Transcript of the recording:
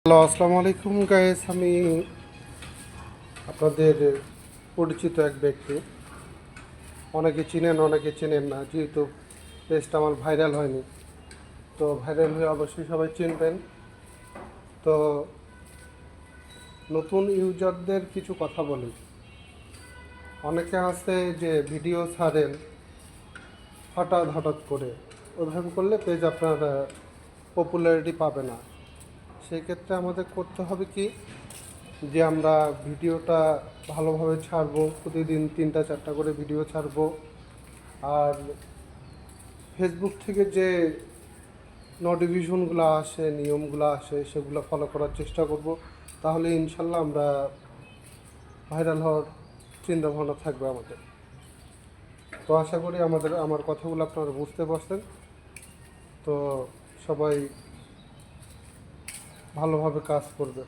Hello, আসসালামু আলাইকুম guys. আমি আপনাদের পরিচিত এক ব্যক্তি। অনেকে চিনেন, অনেকে চেনেন না, যেহেতু পেজটা আমার ভাইরাল হয়নি। তো ভাইরাল হয়ে অবশ্যই সবাই চিনবেন। তো নতুন ইউজারদের কিছু কথা বলি। অনেকে আছে যে ভিডিও ছাড়েন হঠাৎ হঠাৎ করে, ওইভাবে করলে পেজ আপনার পপুলারিটি পাবে না। সেই ক্ষেত্রে আমাদের করতে হবে কি, যে আমরা ভিডিওটা ভালোভাবে ছাড়বো, প্রতিদিন 3টা 4টা করে ভিডিও ছাড়বো। আর ফেসবুক থেকে যে নোটিফিকেশনগুলো আসে, নিয়মগুলো আসে, সেগুলো ফলো করার চেষ্টা করব। তাহলে ইনশাল্লাহ আমরা ভাইরাল হওয়ার চিন্তাভাবনা থাকবে আমাদের। তো আশা করি আমার কথাগুলো আপনারা বুঝতে পারছেন। তো সবাই ভালোভাবে কাজ করবে।